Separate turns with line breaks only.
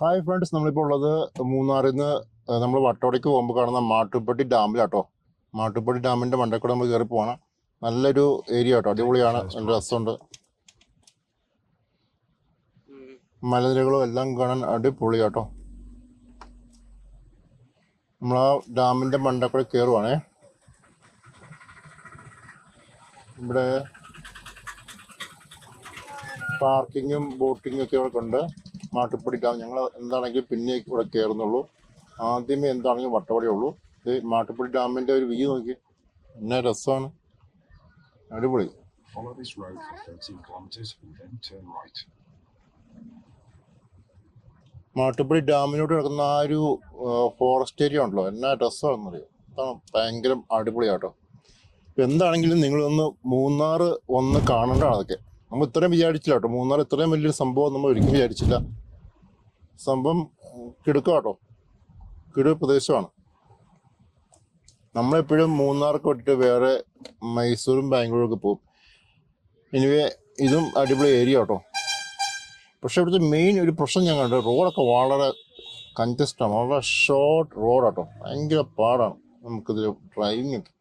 Hi friends, നമ്മളിപ്പോൾ ഉള്ളത് മൂന്നാറിൽ നിന്ന് നമ്മൾ വട്ടവടയ്ക്ക് പോകുമ്പോൾ കാണുന്ന മാട്ടുപ്പെട്ടി ഡാമിലാട്ടോ. മാട്ടുപ്പെട്ടി ഡാമിൻ്റെ മണ്ടയിൽ കൂടെ നമ്മൾ കയറി പോകണം. നല്ലൊരു ഏരിയ കേട്ടോ, അടിപൊളിയാണ്, നല്ല രസമുണ്ട്. മലനിരകളും എല്ലാം കാണാൻ അടിപൊളിയാട്ടോ. നമ്മൾ ആ ഡാമിൻ്റെ മണ്ടയിൽ കൂടെ കയറുവാണേ. ഇവിടെ പാർക്കിങ്ങും ബോട്ടിങ്ങും ഒക്കെ ഇവിടെ ഉണ്ട്. മാട്ടുപ്പെട്ടി ഡാം ഞങ്ങൾ എന്താണെങ്കിലും പിന്നെ ഇവിടെ കയറുന്നുള്ളൂ. ആദ്യമേ എന്താണെങ്കിലും വട്ടവടയേ ഉള്ളൂ. ഇത് മാട്ടുപ്പെട്ടി ഡാമിൻ്റെ ഒരു വ്യൂ നോക്കി, എന്നാ രസമാണ്, അടിപൊളി. മാട്ടുപ്പെട്ടി ഡാമിനോട് കിടക്കുന്ന ആ ഒരു ഫോറസ്റ്റ് ഏരിയ ഉണ്ടല്ലോ, എന്നാ രസമാണെന്നറിയോ. അതാണ് ഭയങ്കര അടിപൊളിയാട്ടോ. ഇപ്പം എന്താണെങ്കിലും നിങ്ങളൊന്ന് മൂന്നാർ ഒന്ന് കാണേണ്ടതാണ്. അതൊക്കെ നമ്മൾ ഇത്രയും വിചാരിച്ചില്ല കേട്ടോ. മൂന്നാർ ഇത്രയും വലിയൊരു സംഭവം നമ്മൾ ഒരിക്കലും വിചാരിച്ചില്ല. സംഭവം കിടുക്കാട്ടോ, കിടു പ്രദേശമാണ്. നമ്മളെപ്പോഴും മൂന്നാർക്ക് വിട്ടിട്ട് വേറെ മൈസൂരും ബാംഗ്ലൂരും ഒക്കെ പോകും. എനിവേ ഇതും അടിപൊളി ഏരിയ കേട്ടോ. പക്ഷെ ഇവിടുത്തെ മെയിൻ ഒരു പ്രശ്നം ഞാൻ കണ്ടു, റോഡൊക്കെ വളരെ കൺജസ്റ്റാണ്, വളരെ ഷോർട്ട് റോഡാട്ടോ. ഭയങ്കര പാടാണ് നമുക്കിത് ഡ്രൈവിംഗ് ഒക്കെ.